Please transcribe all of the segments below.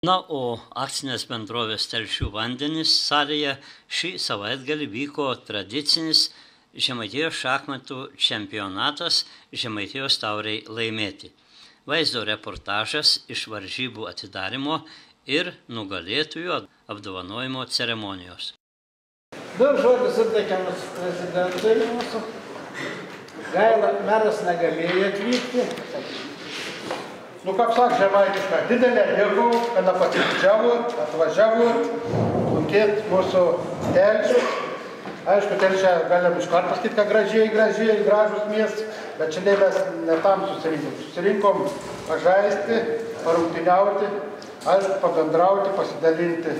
Na, o akcinės bendrovės Telšių vandenys salėje šį savaitgalį vyko tradicinis Žemaitijos šachmatų čempionatas Žemaitijos taurei laimėti. Vaizdo reportažas iš varžybų atidarimo ir nugalėtojų apdovanojimo ceremonijos. Du žodžius suteikiamas prezidentui mūsų. Gaila, meras negalėjo atvykti. Как sak žemaitiška, didelė dėkų, kad atvažiavo lankėt mūsų Telšius. Aišku, Telšia galim iš karto pasakyti, kad gražus miestas, bet šiandien mes ne tam susirinkom. Susirinkom pažaisti, parungtyniauti, aišku, pabendrauti, pasidalinti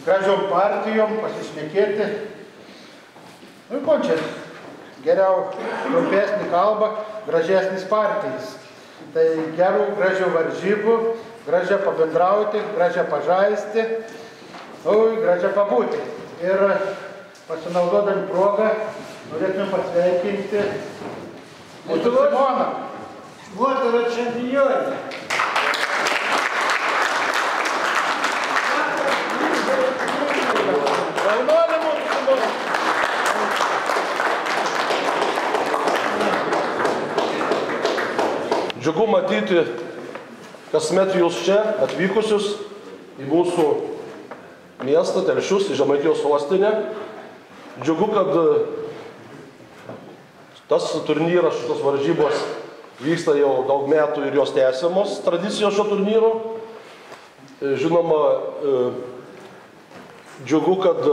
gražiom partijom, pasišnekėti. Ir ko čia? Geriau trumpesnį kalbą, gražesnis partijas. Tai gerų, gražių varžybų, gražią pabendrauti, gražią pažaisti, gražią pabūti. Ir pasinaudodami progą norėtume pasveikinti mūsų Simoną. Moterų čempionė. Raudoną mūsų Simoną. Džiugu matyti kasmet jūs čia atvykusius į mūsų miestą, Telšius, į Žemaitijos sostinę. Džiugu, kad tas turnyras, šitos varžybos vyksta jau daug metų ir jos tęsiamos tradicijos šio turnyro. Žinoma, džiugu, kad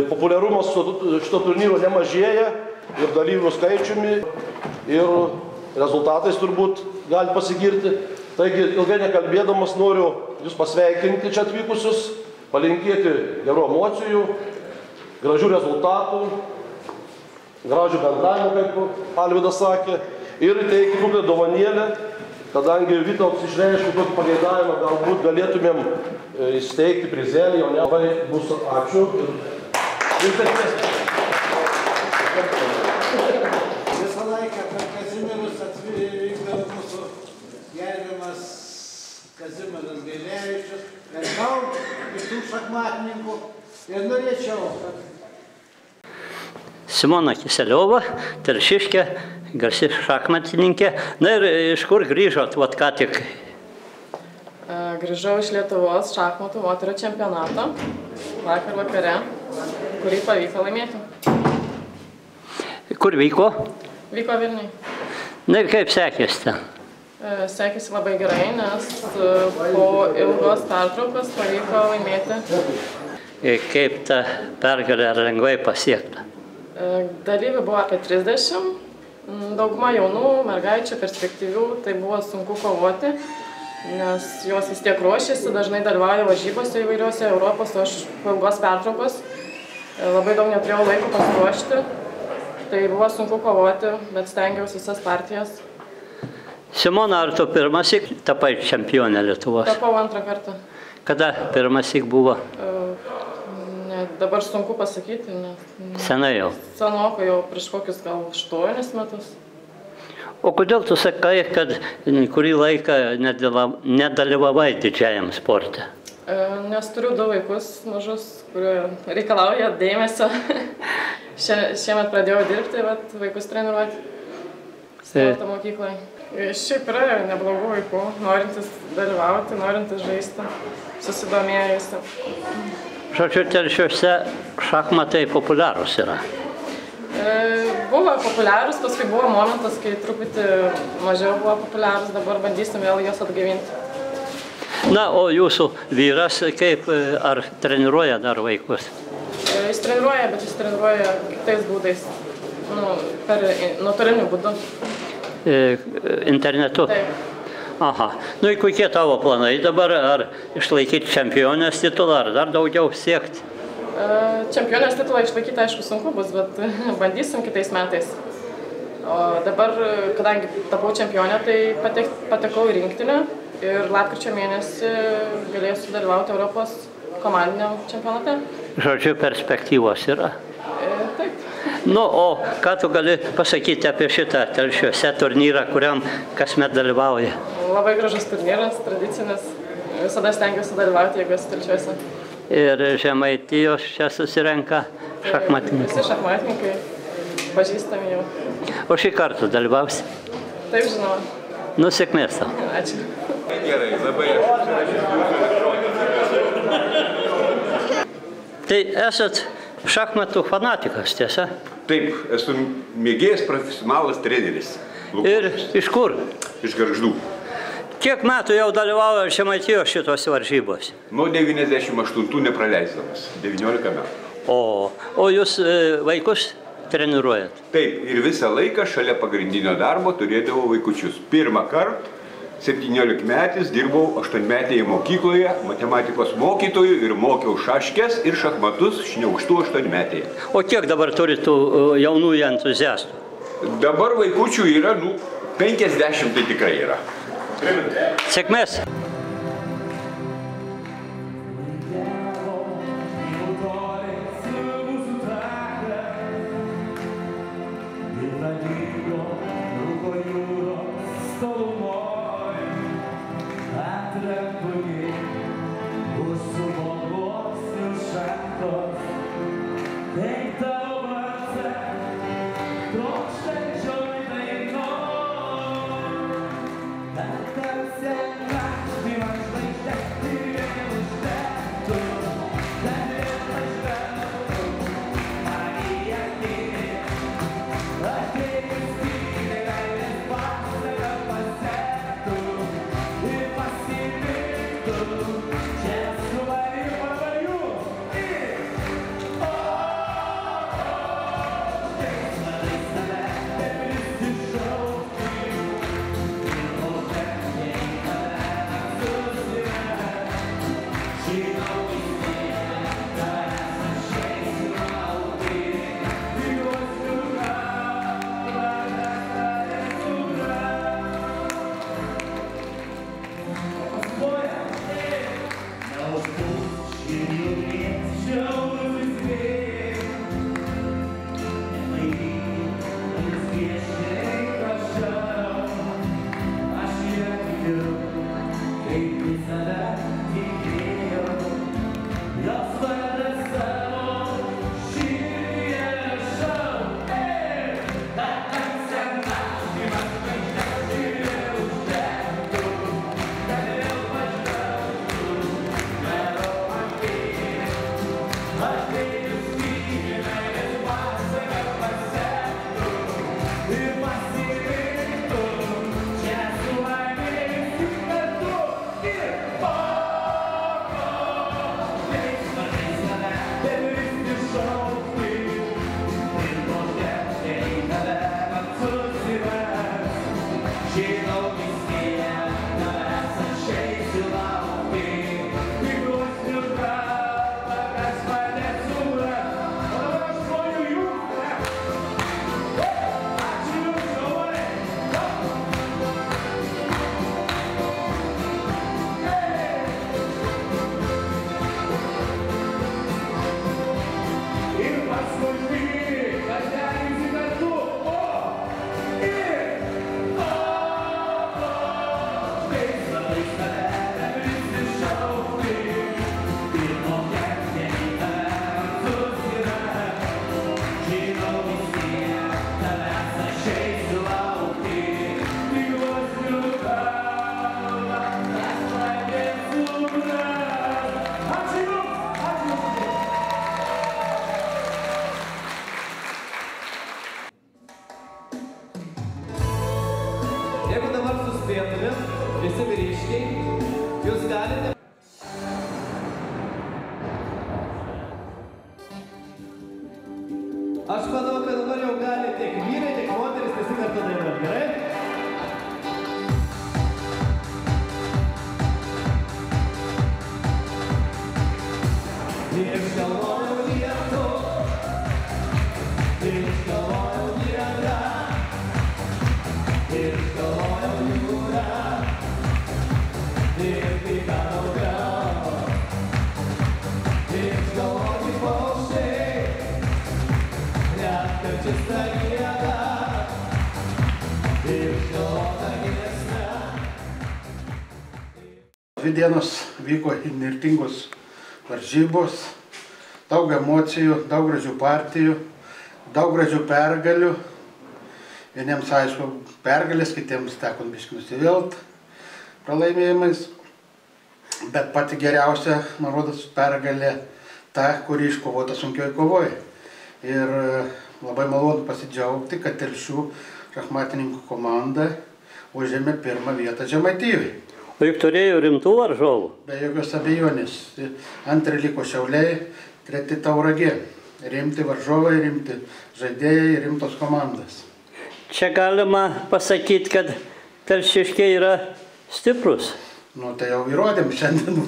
populiarumas šito turnyro nemažėja ir dalyvių skaičiumi ir rezultatais turbūt gali pasigirti. Taigi, ilgai nekalbėdamas, noriu jūs pasveikinti čia atvykusius, palinkėti gerų emocijų, gražių rezultatų, gražių bendravimų, kaip Alvydas sakė, ir įteikti grupę dovanėlę, kadangi Vytautas išreiškė tokį pageidavimą, galbūt galėtumėm įsteigti prizelį, o ne labai bus ačiū. Visą laiką per Kazimierus atvykdavo mūsų gerbiamas Kazimieras Gailevičius ir daug kitų šachmatininkų. Ir norėčiau, kad... Simona Kiseliova, Telšiškė, garsi šachmatininkė. Na ir iš kur grįžot, vat ką tik? Grįžau iš Lietuvos šachmatų moterų čempionato vakar vakare, kurį pavyko laimėti. Kur vyko? Vyko Vilniui. Na ir kaip sekėsi ten? Sekėsi labai gerai, nes po ilgos pertraukos pavyko laimėti. Kaip ta pergalė ar lengvai pasiekta? Dalyvių buvo apie 30, dauguma jaunų, mergaičių, perspektyvių, tai buvo sunku kovoti, nes jos vis tiek ruošėsi, dažnai dalyvauja varžybose įvairiuose Europos, o aš po ilgos pertraukos labai daug neturėjau laiko pasiruošti. Tai buvo sunku kovoti, bet stengiausi visas partijas. Simona, ar tu pirmąsyk tapai čempionė Lietuvos? Tapau antrą kartą. Kada pirmąsyk buvo? Dabar sunku pasakyti, nes... Senai jau? Senokai jau prieš kokius gal 8 metus. O kodėl tu sakai, kad kurį laiką nedalyvavai didžiajam sporte? Nes turiu 2 vaikus mažus, kurie reikalauja dėmesio. Šiemet pradėjau dirbti, vaikus treniruoti sporto mokykloje. Šiaip yra neblogų vaikų, norintis dalyvauti, norintis žaisti, susidomėjusi. Žodžiu, Telšiuose šachmatai populiarūs yra? Buvo populiarūs, paskui buvo momentas, kai truputį mažiau buvo populiarūs, dabar bandysim vėl juos atgaivinti. Na, o jūsų vyras kaip, ar treniruoja dar vaikus? Jis treniruoja, bet jis treniruoja kitais būdais, per nuotoliniu būdu. Internetu? Taip. Aha. Nu, kokie tavo planai dabar, ar išlaikyti čempionės titulą, ar dar daugiau siekti? Čempionės titulą išlaikyti, aišku, sunku bus, bet bandysim kitais metais. O dabar, kadangi tapau čempionė, tai patekau į rinktinę ir lapkričio mėnesį galėsiu dalyvauti Europos komandiniam čempionate. Žodžiu, perspektyvos yra? Taip. Nu, o ką tu gali pasakyti apie šitą Telšiuose turnyrą, kuriam kasmet dalyvauja? Labai gražus turnyras, tradicinis. Visada stengiuosi dalyvauti, jeigu esu telšiuose. Ir Žemaitijos čia susirenka šachmatininkai. Visi šachmatininkai pažįstami jau. O šį kartą dalyvausi? Taip, žinoma. Nu, sėkmės tau. Ačiū. Gerai, labai Tai esat šachmatų fanatikas, tiesa? Taip, esu mėgėjas profesionalas treneris. Ir iš kur? Iš Gargždų. Kiek metų jau dalyvauja Žemaitijos šitos varžybos? Nuo 98 nepraleisdamas, 19 metų. O jūs vaikus treniruojat? Taip, ir visą laiką šalia pagrindinio darbo turėdavau vaikučius. Pirmą kartą 17 metais dirbau 8-metėje mokykloje, matematikos mokytojų ir mokiau šaškes ir šachmatus šniaukštų 8-metėje. O kiek dabar turi tų jaunųjų entuziastų? Dabar vaikučių yra, 50 tai tikrai yra. Sėkmės! Jeigu dabar suspėtumėt, visi vyriškiai, jūs galite... Aš manau, kad dabar jau gali tiek vyrai, tiek moteris visi kartu dainuoti, gerai? Išgalvojau lietų, išgalvojau dieną, išgalvojau jūrą, ir tik daugiau. Išgalvoti paukščiai, retkarčiais ta gieda, išgalvota giesmė. 2 dienos vyko įnirtingos varžybos, daug emocijų, daug gražių partijų, daug gražių pergalių. Vieniems aišku pergalės, kitiems teko biškį nusivelt pralaimėjimais. Bet pati geriausia, man rodos, pergalė ta, kuri iškovota sunkioj kovoj. Ir labai malonu pasidžiaugti, kad Telšių šachmatininkų komanda užėmė 1. vietą Žemaitijoje. O juk turėjo rimtų varžovų? Be jokios abejonės. 2 liko Šiauliai, 3 Tauragė. Rimti varžovai, rimti žaidėjai, rimtos komandos. Čia galima pasakyti, kad telšiškiai yra stiprus. Nu, tai jau įrodėm, šiandien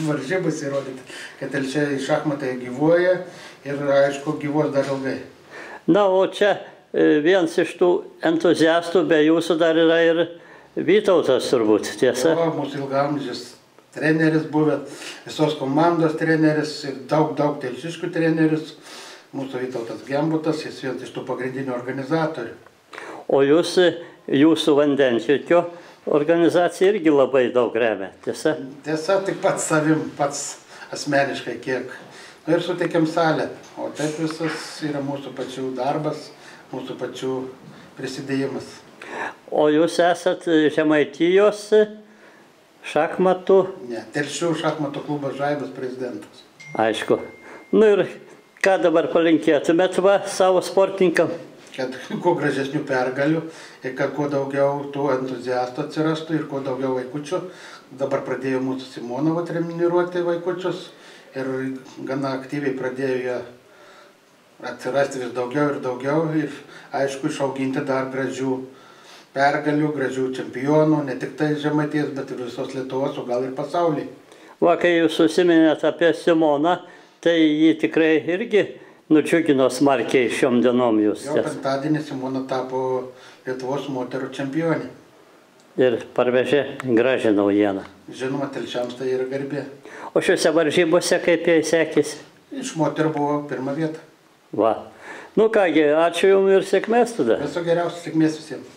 varžybas įrodyti, kad telšiai šachmatai gyvuoja ir, aišku, gyvuos dar ilgai. Na, o čia vienas iš tų entuziastų, be jūsų dar yra ir Vytautas turbūt, tiesa? O, mūsų ilgaamžis treneris buvę, visos komandos treneris ir daug telšiškių treneris. Mūsų Vytautas Gembutas, jis vienas iš tų pagrindinių organizatorių. O jūsų vandentiekio organizacija irgi labai daug remia, tiesa? Tiesa, tik pats savim, pats asmeniškai kiek. Ir suteikiam salę, o taip visas yra mūsų pačių darbas, mūsų pačių prisidėjimas. O jūs esat Žemaitijos šachmatų? Ne, Telšių šachmatų klubas Žaibas prezidentas. Aišku. Nu ir ką dabar palinkėtumėt savo sportininkam? Kad kuo gražesnių pergalių ir kad kuo daugiau tų entuziastų atsirastų ir kuo daugiau vaikučių. Dabar pradėjo mūsų Simonova treniruoti vaikučius ir gana aktyviai pradėjo jie atsirasti vis daugiau ir daugiau ir aišku išauginti dar gražių pergalių, gražių čempionų, ne tik tai Žemaitijos, bet ir visos Lietuvos, o gal ir pasaulyje. Va, kai jūs užsiminėt apie Simoną, tai jį tikrai irgi nudžiugino smarkiai šiom dienom jūs. Jau penktadienį Simona tapo Lietuvos moterų čempionė. Ir parvežė gražią naujieną. Žinoma, telšiams tai yra garbė. O šiuose varžybose kaip jai sekėsi? Iš moterų buvo 1. vieta. Va. Nu kągi, ačiū jums ir sėkmės tada. Viso geriausio, sėkmės visiems.